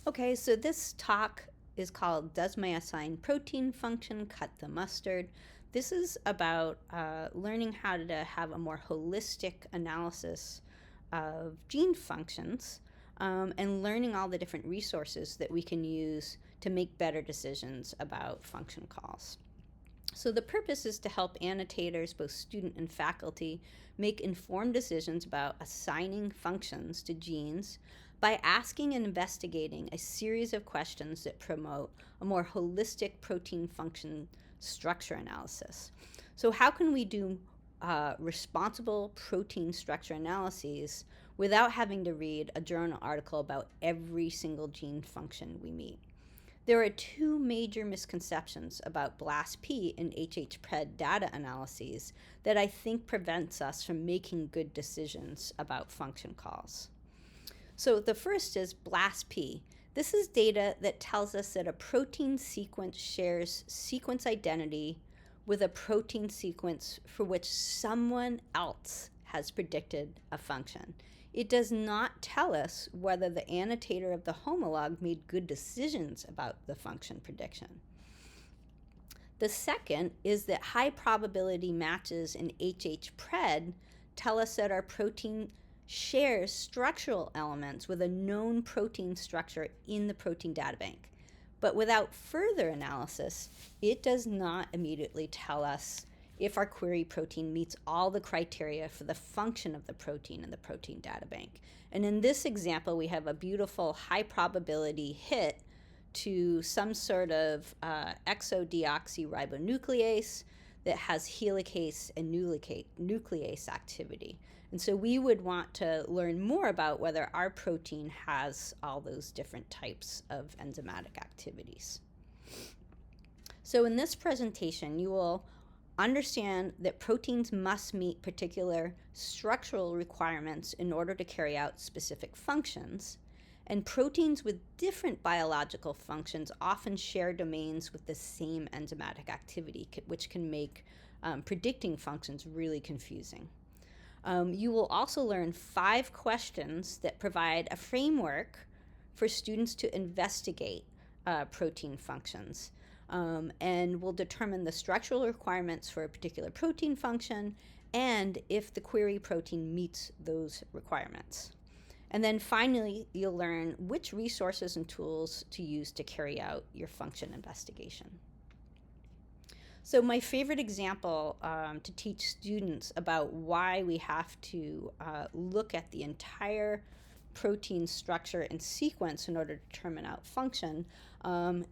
Okay, so this talk is called Does My Assigned Protein Function Cut the Mustard? This is about learning how to have a more holistic analysis of gene functions and learning all the different resources that we can use to make better decisions about function calls. So the purpose is to help annotators, both student and faculty, make informed decisions about assigning functions to genes by asking and investigating a series of questions that promote a more holistic protein function structure analysis. So how can we do responsible protein structure analyses without having to read a journal article about every single gene function we meet? There are two major misconceptions about BLAST-P and HH-PRED data analyses that I think prevents us from making good decisions about function calls. So the first is BLAST-P. This is data that tells us that a protein sequence shares sequence identity with a protein sequence for which someone else has predicted a function. It does not tell us whether the annotator of the homolog made good decisions about the function prediction. The second is that high probability matches in HH-PRED tell us that our protein shares structural elements with a known protein structure in the protein data bank. But without further analysis, it does not immediately tell us if our query protein meets all the criteria for the function of the protein in the protein data bank. And in this example, we have a beautiful high probability hit to some sort of exodeoxyribonuclease that has helicase and nuclease activity. And so we would want to learn more about whether our protein has all those different types of enzymatic activities. So in this presentation, you will understand that proteins must meet particular structural requirements in order to carry out specific functions. And proteins with different biological functions often share domains with the same enzymatic activity, which can make predicting functions really confusing. You will also learn 5 questions that provide a framework for students to investigate protein functions, and will determine the structural requirements for a particular protein function and if the query protein meets those requirements. And then finally, you'll learn which resources and tools to use to carry out your function investigation. So my favorite example to teach students about why we have to look at the entire protein structure and sequence in order to determine out function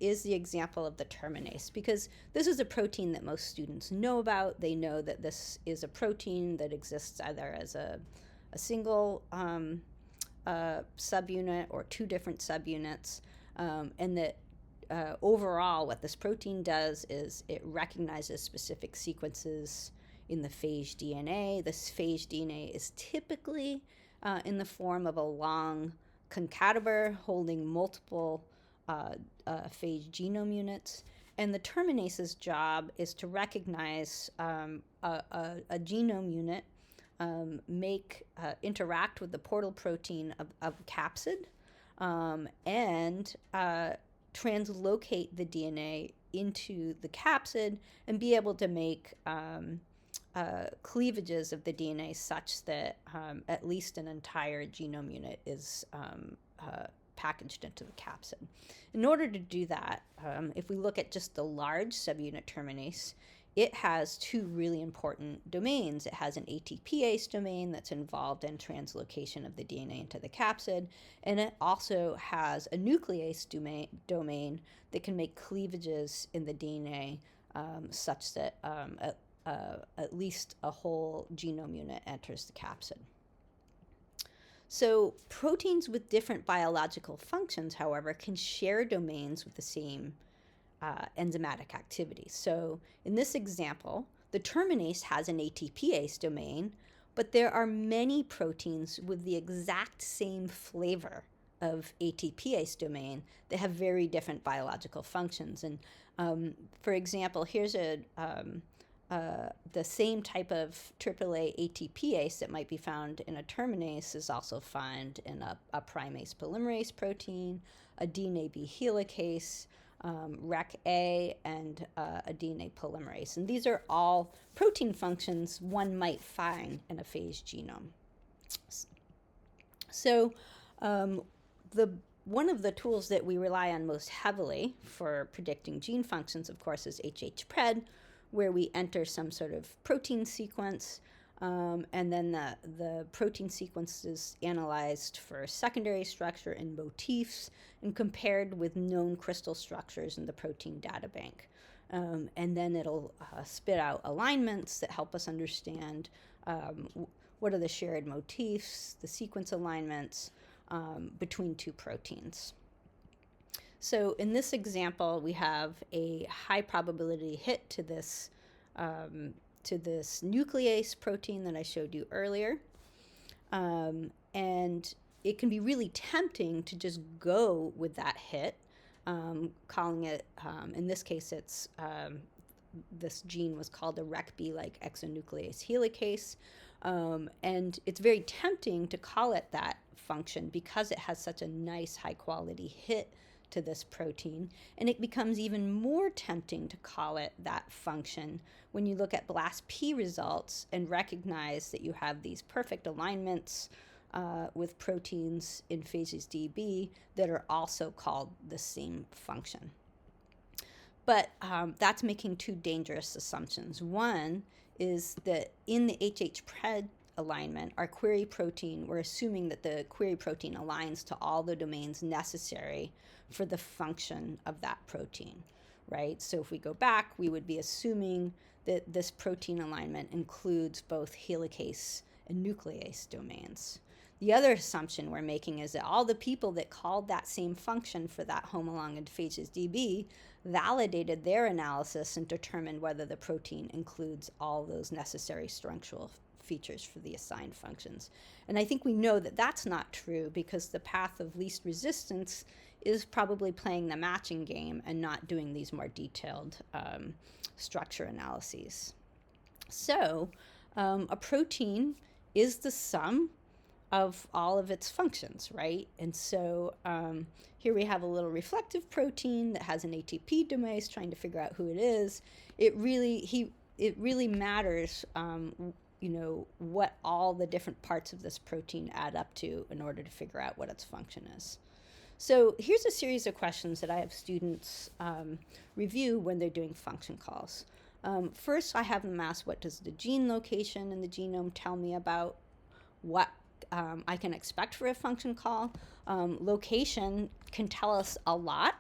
is the example of the terminase, because this is a protein that most students know about. They know that this is a protein that exists either as a single subunit or 2 different subunits, and that overall what this protein does is it recognizes specific sequences in the phage DNA. This phage DNA is typically in the form of a long concatemer holding multiple phage genome units. And the terminase's job is to recognize a genome unit, interact with the portal protein of capsid, and translocate the DNA into the capsid and be able to make cleavages of the DNA such that at least an entire genome unit is packaged into the capsid. In order to do that, if we look at just the large subunit terminase, it has 2 really important domains. It has an ATPase domain that's involved in translocation of the DNA into the capsid, and it also has a nuclease domain that can make cleavages in the DNA such that at least a whole genome unit enters the capsid. So proteins with different biological functions, however, can share domains with the same enzymatic activity. So in this example, the terminase has an ATPase domain, but there are many proteins with the exact same flavor of ATPase domain that have very different biological functions. And for example, here's a the same type of AAA ATPase that might be found in a terminase is also found in a primase polymerase protein, a DNA B helicase, REC-A, and a DNA polymerase. And these are all protein functions one might find in a phage genome. So one of the tools that we rely on most heavily for predicting gene functions, of course, is HHPRED, where we enter some sort of protein sequence, and then the protein sequence is analyzed for secondary structure and motifs and compared with known crystal structures in the protein data bank. And then it'll spit out alignments that help us understand what are the shared motifs, the sequence alignments between two proteins. So in this example, we have a high probability hit to this nuclease protein that I showed you earlier. And it can be really tempting to just go with that hit, calling it, in this case, it's this gene was called a REC-B like exonuclease helicase. And it's very tempting to call it that function because it has such a nice high quality hit to this protein, and it becomes even more tempting to call it that function when you look at BLAST-P results and recognize that you have these perfect alignments with proteins in phages DB that are also called the same function. But that's making two dangerous assumptions. One is that in the HHPRED alignment, our query protein, we're assuming that the query protein aligns to all the domains necessary for the function of that protein, right? So if we go back, we would be assuming that this protein alignment includes both helicase and nuclease domains. The other assumption we're making is that all the people that called that same function for that homologous phages DB validated their analysis and determined whether the protein includes all those necessary structural features for the assigned functions. And I think we know that that's not true because the path of least resistance is probably playing the matching game and not doing these more detailed structure analyses. So a protein is the sum of all of its functions, right? And so here we have a little reflective protein that has an ATP domain trying to figure out who it is. It really matters what all the different parts of this protein add up to in order to figure out what its function is. So here's a series of questions that I have students review when they're doing function calls. First, I have them ask, what does the gene location in the genome tell me about what I can expect for a function call? Location can tell us a lot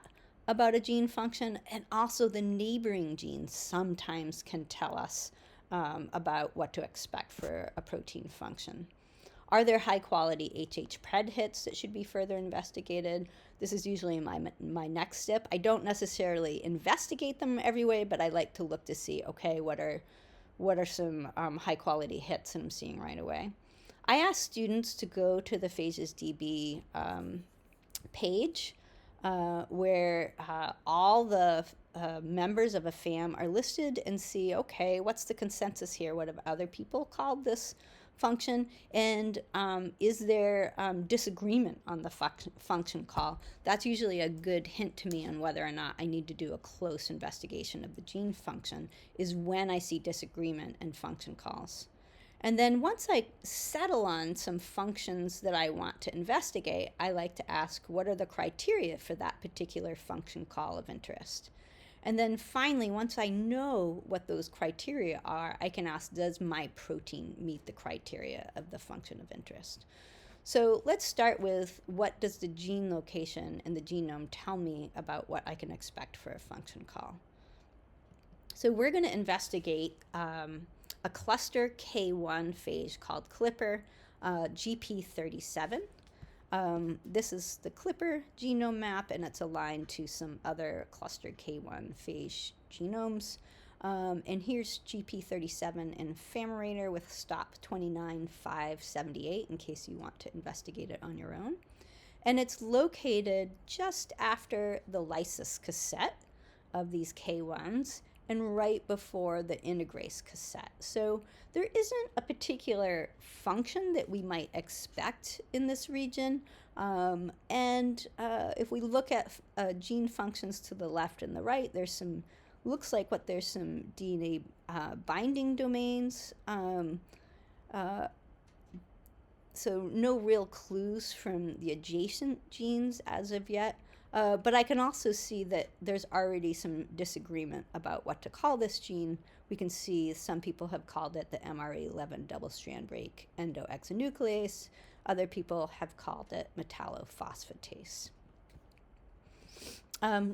about a gene function, and also the neighboring genes sometimes can tell us about what to expect for a protein function. Are there high-quality HHPRED hits that should be further investigated? This is usually my next step. I don't necessarily investigate them every way, but I like to look to see, okay, what are some high-quality hits that I'm seeing right away. I ask students to go to the phages DB page where all the members of a FAM are listed and see, okay, what's the consensus here? What have other people called this function? And is there disagreement on the function call? That's usually a good hint to me on whether or not I need to do a close investigation of the gene function, is when I see disagreement in function calls. And then once I settle on some functions that I want to investigate, I like to ask, what are the criteria for that particular function call of interest? And then finally, once I know what those criteria are, I can ask, does my protein meet the criteria of the function of interest? So let's start with, what does the gene location in the genome tell me about what I can expect for a function call? So we're going to investigate a cluster K1 phage called CLIPPR, GP37. This is the CLIPPR genome map, and it's aligned to some other cluster K1 phage genomes. And here's GP37 in Famarator with stop 29578 in case you want to investigate it on your own. And it's located just after the lysis cassette of these K1s and right before the integrase cassette. So there isn't a particular function that we might expect in this region. If we look at gene functions to the left and the right, there's some DNA binding domains. So no real clues from the adjacent genes as of yet. But I can also see that there's already some disagreement about what to call this gene. We can see some people have called it the MRE11 double-strand break endoexonuclease. Other people have called it metallophosphatase.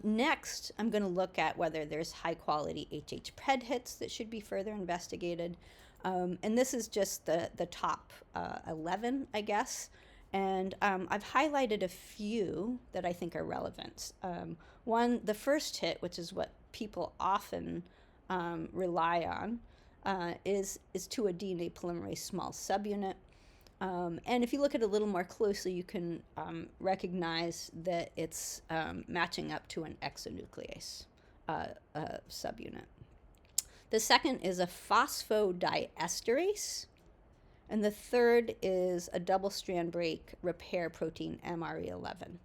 Next, I'm going to look at whether there's high-quality HH-pred hits that should be further investigated. And this is just the top 11, I guess. And I've highlighted a few that I think are relevant. One, the first hit, which is what people often rely on, is to a DNA polymerase small subunit. And if you look at it a little more closely, you can recognize that it's matching up to an exonuclease subunit. The second is a phosphodiesterase. And the third is a double-strand break repair protein MRE11.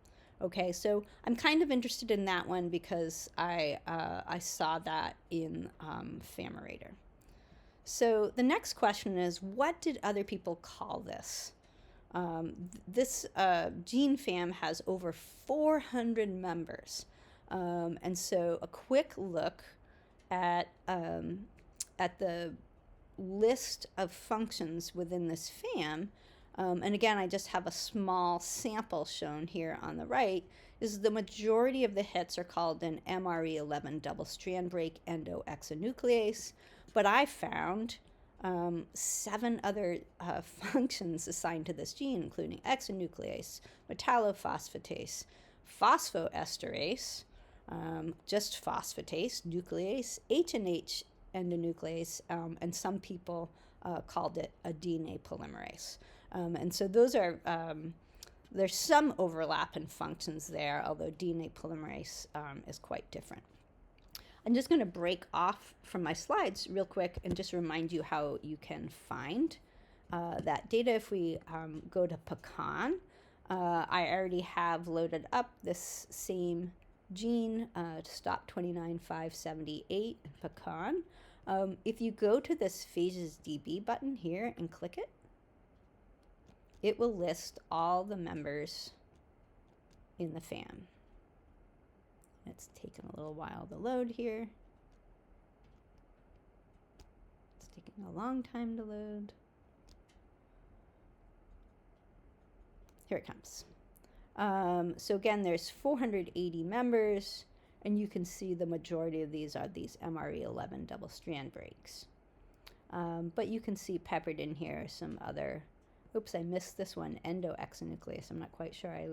Okay, so I'm kind of interested in that one because I saw that in Famarator. So the next question is, what did other people call this? This gene fam has over 400 members. And so a quick look at the list of functions within this fam, and again, I just have a small sample shown here on the right, is the majority of the hits are called an MRE11 double-strand break endoexonuclease, but I found 7 other functions assigned to this gene, including exonuclease, metallophosphatase, phosphoesterase, just phosphatase, nuclease, H&H endonuclease, and some people called it a DNA polymerase. And so those are, there's some overlap in functions there, although DNA polymerase is quite different. I'm just going to break off from my slides real quick and just remind you how you can find that data. If we go to Pecan, I already have loaded up this same gene to stop 29578 in Pecan. If you go to this Phages DB button here and click it, it will list all the members in the fam. It's taken a little while to load here. It's taking a long time to load. Here it comes. So again, there's 480 members, and you can see the majority of these are these MRE11 double-strand breaks. But you can see peppered in here some other, oops, I missed this one, endoexonuclease. I'm not quite sure I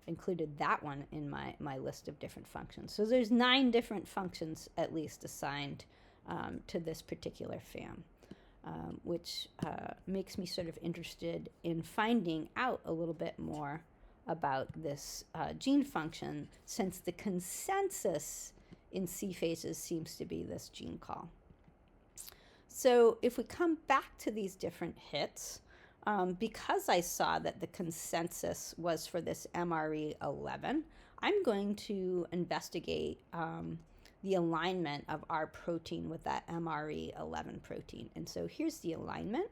included that one in my list of different functions. So there's 9 different functions at least assigned to this particular fam, which makes me sort of interested in finding out a little bit more about this gene function, since the consensus in C phases seems to be this gene call. So if we come back to these different hits, because I saw that the consensus was for this MRE11, I'm going to investigate the alignment of our protein with that MRE11 protein. And so here's the alignment.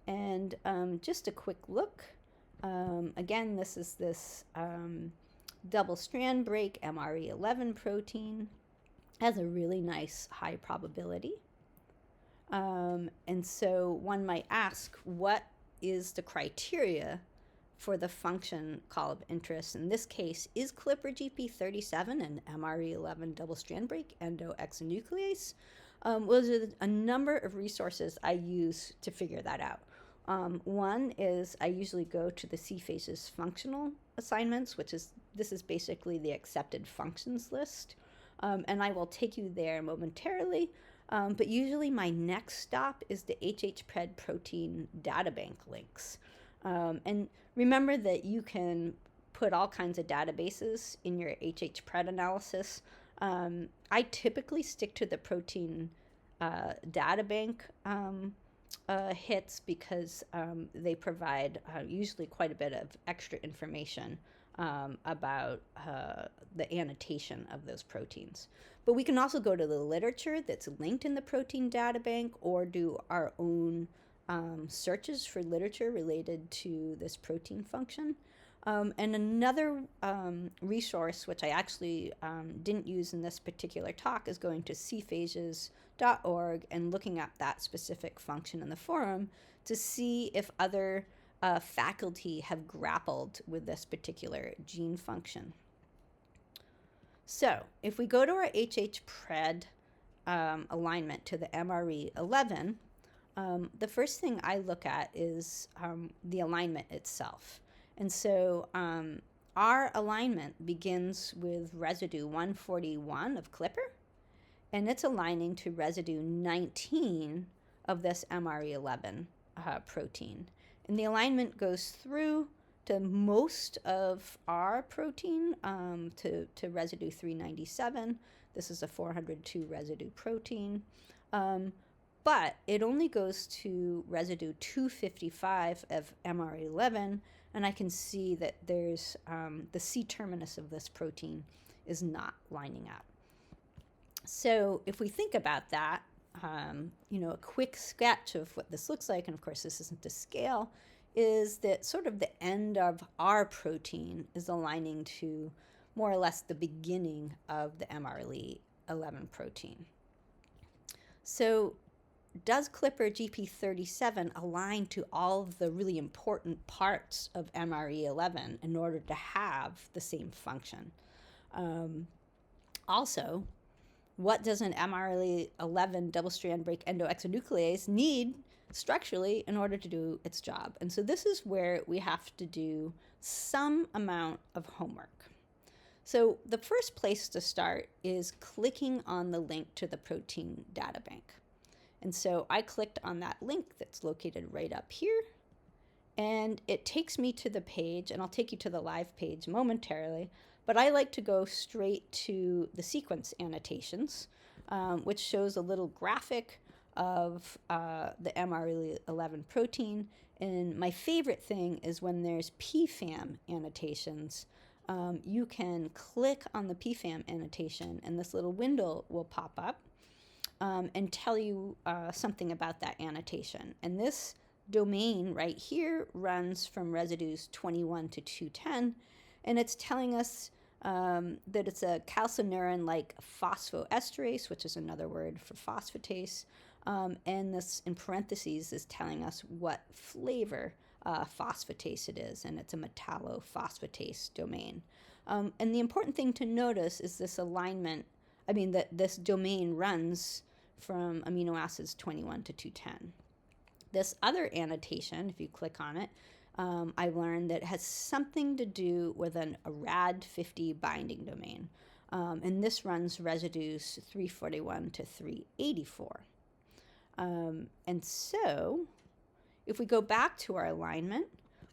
And just a quick look. Again, this is this double-strand break MRE11 protein. Has a really nice high probability. And so one might ask, what is the criteria for the function call of interest? In this case, is CLIPR-GP37 an MRE11 double-strand break endoexonuclease? Well, there's a number of resources I use to figure that out. One is I usually go to the C phases functional assignments, this is basically the accepted functions list. And I will take you there momentarily. But usually my next stop is the HH-pred protein databank links. And remember that you can put all kinds of databases in your HH-pred analysis. I typically stick to the protein data bank hits because they provide usually quite a bit of extra information about the annotation of those proteins. But we can also go to the literature that's linked in the protein data bank or do our own searches for literature related to this protein function. And another resource, which I actually didn't use in this particular talk, is going to cphages.org and looking at that specific function in the forum to see if other faculty have grappled with this particular gene function. So if we go to our HH-pred alignment to the MRE11, the first thing I look at is the alignment itself. And so our alignment begins with residue 141 of Clipper, and it's aligning to residue 19 of this MRE11 protein. And the alignment goes through to most of our protein, to residue 397. This is a 402 residue protein. But it only goes to residue 255 of MRE11, and I can see that there's the C terminus of this protein is not lining up. So if we think about that, a quick sketch of what this looks like, and of course this isn't to scale, is that sort of the end of our protein is aligning to more or less the beginning of the MRE11 protein. So does Clipper GP37 align to all of the really important parts of MRE11 in order to have the same function? Also, what does an MRE11 double-strand break endoexonuclease need structurally in order to do its job? And so this is where we have to do some amount of homework. So the first place to start is clicking on the link to the protein data bank. And so I clicked on that link that's located right up here, and it takes me to the page, and I'll take you to the live page momentarily, but I like to go straight to the sequence annotations, which shows a little graphic of the MRE11 protein. And my favorite thing is when there's PFAM annotations, you can click on the PFAM annotation and this little window will pop up and tell you something about that annotation. And this domain right here runs from residues 21 to 210, and it's telling us that it's a calcineurin-like phosphoesterase, which is another word for phosphatase. And this, in parentheses, is telling us what flavor phosphatase it is, and it's a metallophosphatase domain. And the important thing to notice is this alignment, that this domain runs from amino acids 21 to 210. This other annotation, if you click on it, I learned that it has something to do with a RAD50 binding domain. And this runs residues 341 to 384. And so if we go back to our alignment,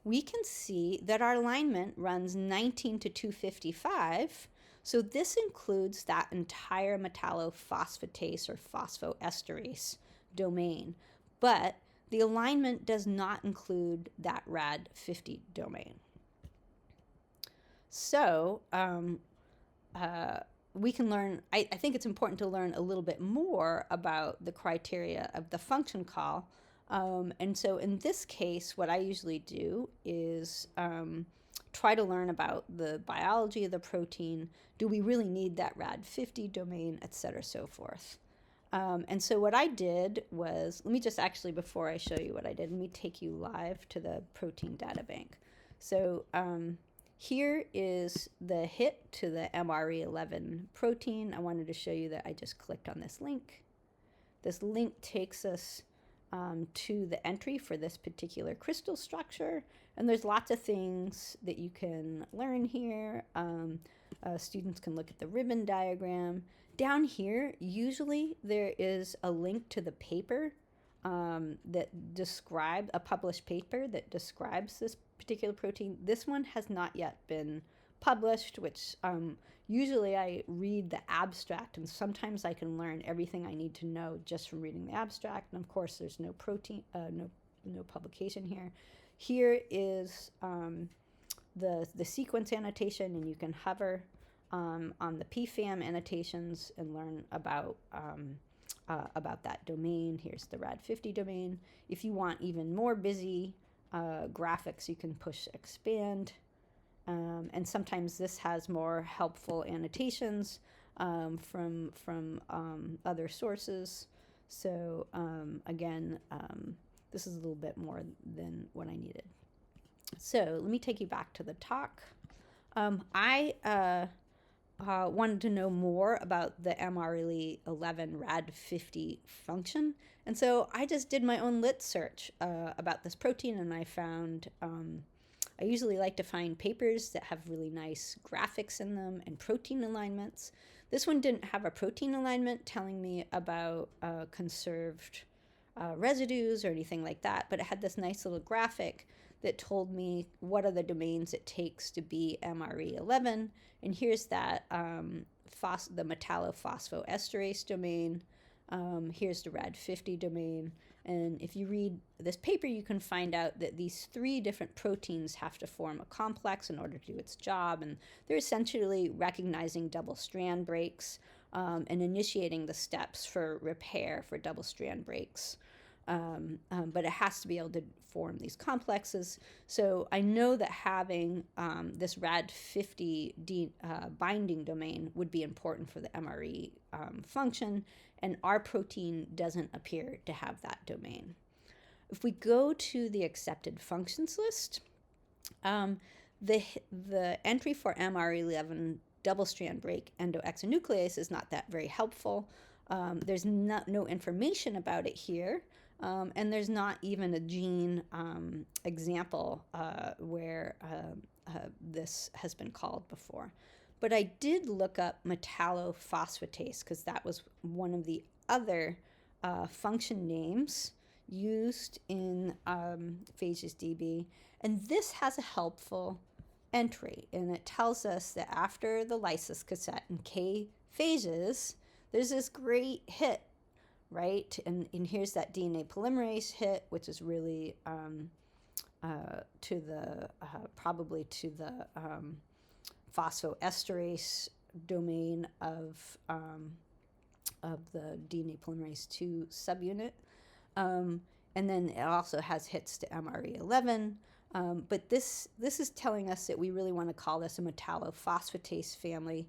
we can see that our alignment runs 19 to 255. So this includes that entire metallophosphatase or phosphoesterase domain. But the alignment does not include that RAD50 domain. So we can learn, I think it's important to learn a little bit more about the criteria of the function call. And so in this case, what I usually do is try to learn about the biology of the protein. Do we really need that RAD50 domain, et cetera, so forth. And so what I did was, let me just actually, before I show you what I did, let me take you live to the protein data bank. So here is the hit to the MRE11 protein. I wanted to show you that I just clicked on this link. This link takes us to the entry for this particular crystal structure. And there's lots of things that you can learn here. Students can look at the ribbon diagram. Down here, usually there is a link to the paper that describes, a published paper that describes this particular protein. This one has not yet been published, which usually I read the abstract, and sometimes I can learn everything I need to know just from reading the abstract. And of course, there's no no publication here. Here is the sequence annotation, and you can hover on the PFAM annotations and learn about that domain. Here's the RAD50 domain. If you want even more busy graphics, you can push expand. And sometimes this has more helpful annotations from other sources. So again, this is a little bit more than what I needed. So let me take you back to the talk. I wanted to know more about the MRE11 RAD50 function. And so I just did my own lit search about this protein, and I found, I usually like to find papers that have really nice graphics in them and protein alignments. This one didn't have a protein alignment telling me about conserved residues or anything like that, but it had this nice little graphic that told me what are the domains it takes to be MRE11. And here's that the metallophosphoesterase domain. Here's the RAD50 domain. And if you read this paper, you can find out that these 3 different proteins have to form a complex in order to do its job. And they're essentially recognizing double strand breaks and initiating the steps for repair for double strand breaks. But it has to be able to form these complexes. So I know that having this RAD50 binding domain would be important for the MRE function, and our protein doesn't appear to have that domain. If we go to the accepted functions list, the entry for MRE11 double-strand break endoexonuclease is not that very helpful. There's no information about it here. And there's not even a gene example where this has been called before. But I did look up metallophosphatase because that was one of the other function names used in PhagesDB. And this has a helpful entry. And it tells us that after the lysis cassette and K phages, there's this great hit, right? And here's that DNA polymerase hit, which is really probably to the phosphoesterase domain of the DNA polymerase 2 subunit. And then it also has hits to MRE11. But this is telling us that we really want to call this a metallophosphatase family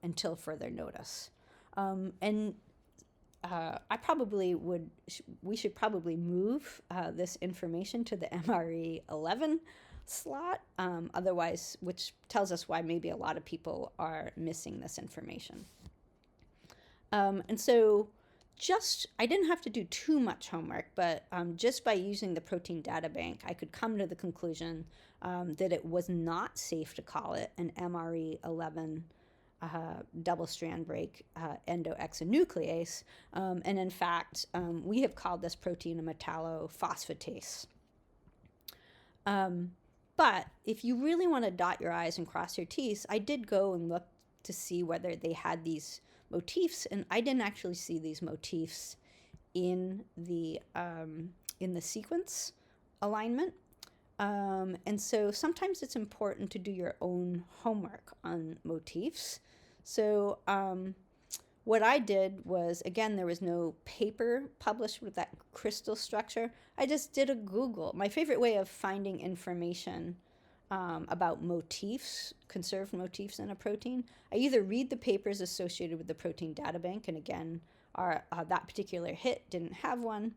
until further notice. We should probably move this information to the MRE11 slot, otherwise, which tells us why maybe a lot of people are missing this information. And so I didn't have to do too much homework, but just by using the protein data bank, I could come to the conclusion that it was not safe to call it an MRE11 double-strand break endoexonuclease. And in fact, we have called this protein a metallophosphatase. But if you really want to dot your I's and cross your T's, I did go and look to see whether they had these motifs, and I didn't actually see these motifs in the sequence alignment. And so sometimes it's important to do your own homework on motifs. So what I did was, again, there was no paper published with that crystal structure. I just did a Google. My favorite way of finding information about motifs, conserved motifs in a protein, I either read the papers associated with the protein data bank, and again, that particular hit didn't have one,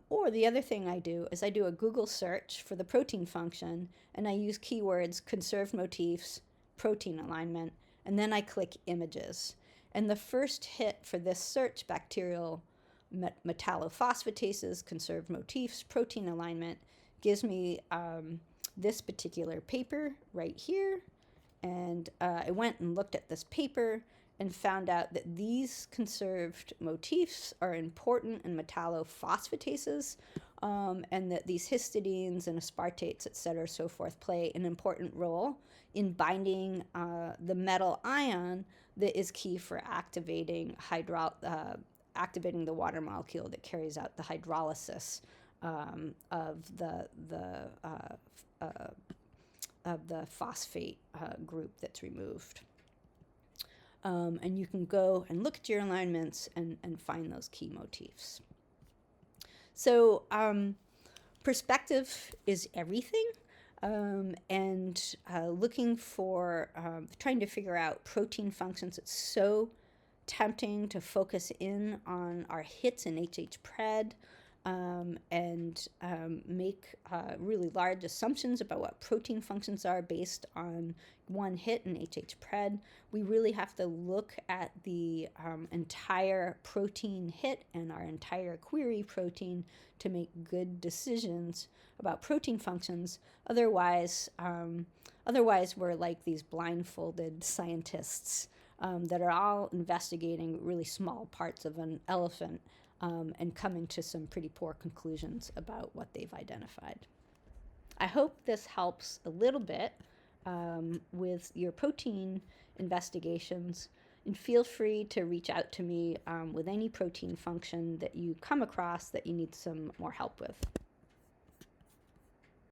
or the other thing I do is I do a Google search for the protein function, and I use keywords conserved motifs, protein alignment, and then I click images. And the first hit for this search, bacterial metallophosphatases, conserved motifs, protein alignment, gives me this particular paper right here. And I went and looked at this paper and found out that these conserved motifs are important in metallophosphatases. and that these histidines and aspartates, et cetera, so forth, play an important role in binding the metal ion that is key for activating activating the water molecule that carries out the hydrolysis of the phosphate group that's removed. And you can go and look at your alignments and find those key motifs. So perspective is everything. And looking for, trying to figure out protein functions, it's so tempting to focus in on our hits in HH-Pred and make really large assumptions about what protein functions are based on one hit in HH-Pred. We really have to look at the entire protein hit and our entire query protein to make good decisions about protein functions. Otherwise, we're like these blindfolded scientists that are all investigating really small parts of an elephant and coming to some pretty poor conclusions about what they've identified. I hope this helps a little bit with your protein investigations, and feel free to reach out to me with any protein function that you come across that you need some more help with.